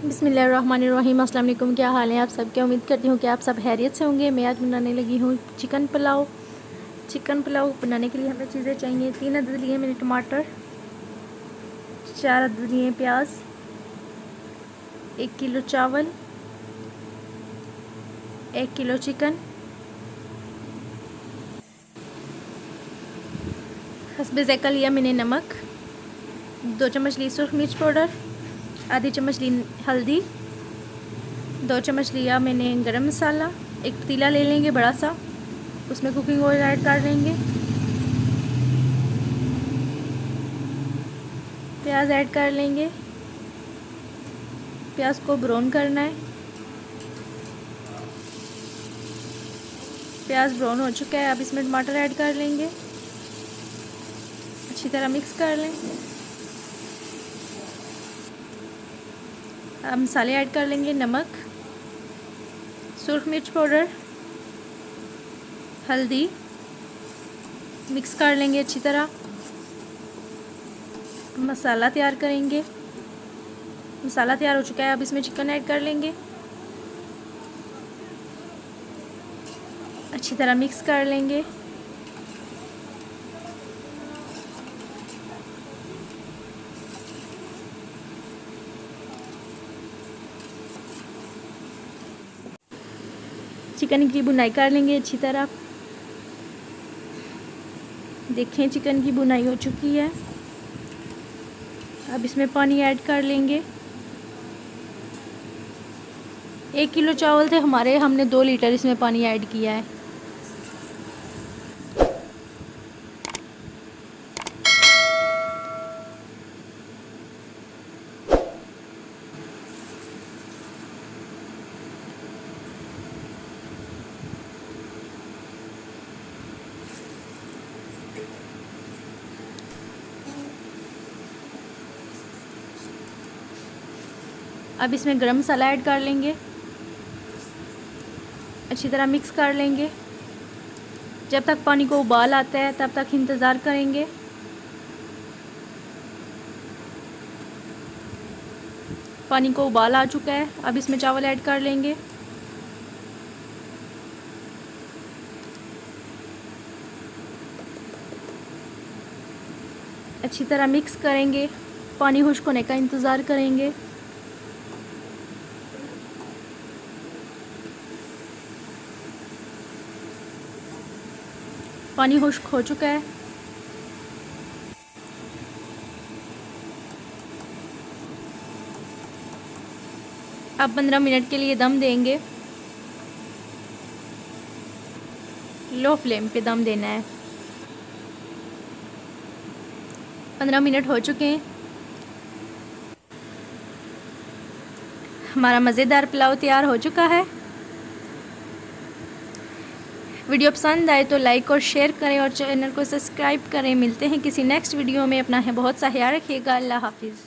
बिस्मिल्लाहिर्रहमानिर्रहीम। अस्सलाम वालेकुम। क्या हाल है आप सब? क्या उम्मीद करती हूँ कि आप सब खैरियत से होंगे। मैं आज बनाने लगी हूँ चिकन पुलाव। चिकन पुलाव बनाने के लिए हमें चीज़ें चाहिए। 3 अदद लिए मैंने टमाटर, 4 अदद लिए प्याज, 1 किलो चावल, 1 किलो चिकन, हस्बे ज़ायक़ा लिया मैंने नमक, 2 चम्मच ली सुरख मिर्च पाउडर, आधी चम्मच ली हल्दी, 2 चम्मच लिया मैंने गरम मसाला। एक पतीला ले लेंगे बड़ा सा, उसमें कुकिंग ऑयल ऐड कर लेंगे, प्याज ऐड कर लेंगे। प्याज को ब्राउन करना है। प्याज ब्राउन हो चुका है। अब इसमें टमाटर ऐड कर लेंगे, अच्छी तरह मिक्स कर लें। अब मसाले ऐड कर लेंगे, नमक, सुरख मिर्च पाउडर, हल्दी, मिक्स कर लेंगे अच्छी तरह। मसाला तैयार करेंगे। मसाला तैयार हो चुका है। अब इसमें चिकन ऐड कर लेंगे, अच्छी तरह मिक्स कर लेंगे। चिकन की भुनाई कर लेंगे अच्छी तरह। देखें चिकन की भुनाई हो चुकी है। अब इसमें पानी ऐड कर लेंगे। 1 किलो चावल थे हमारे, हमने 2 लीटर इसमें पानी ऐड किया है। अब इसमें गरम मसाला ऐड कर लेंगे, अच्छी तरह मिक्स कर लेंगे। जब तक पानी को उबाल आता है तब तक इंतज़ार करेंगे। पानी को उबाल आ चुका है। अब इसमें चावल ऐड कर लेंगे, अच्छी तरह मिक्स करेंगे। पानी खुश्क होने का इंतज़ार करेंगे। पानी खुश्क हो चुका है। अब 15 मिनट के लिए दम देंगे। लो फ्लेम पे दम देना है। 15 मिनट हो चुके हैं। हमारा मज़ेदार पुलाव तैयार हो चुका है। वीडियो पसंद आए तो लाइक और शेयर करें और चैनल को सब्सक्राइब करें। मिलते हैं किसी नेक्स्ट वीडियो में। अपना है बहुत सा ख्याल रखिएगा। अल्लाह हाफिज़।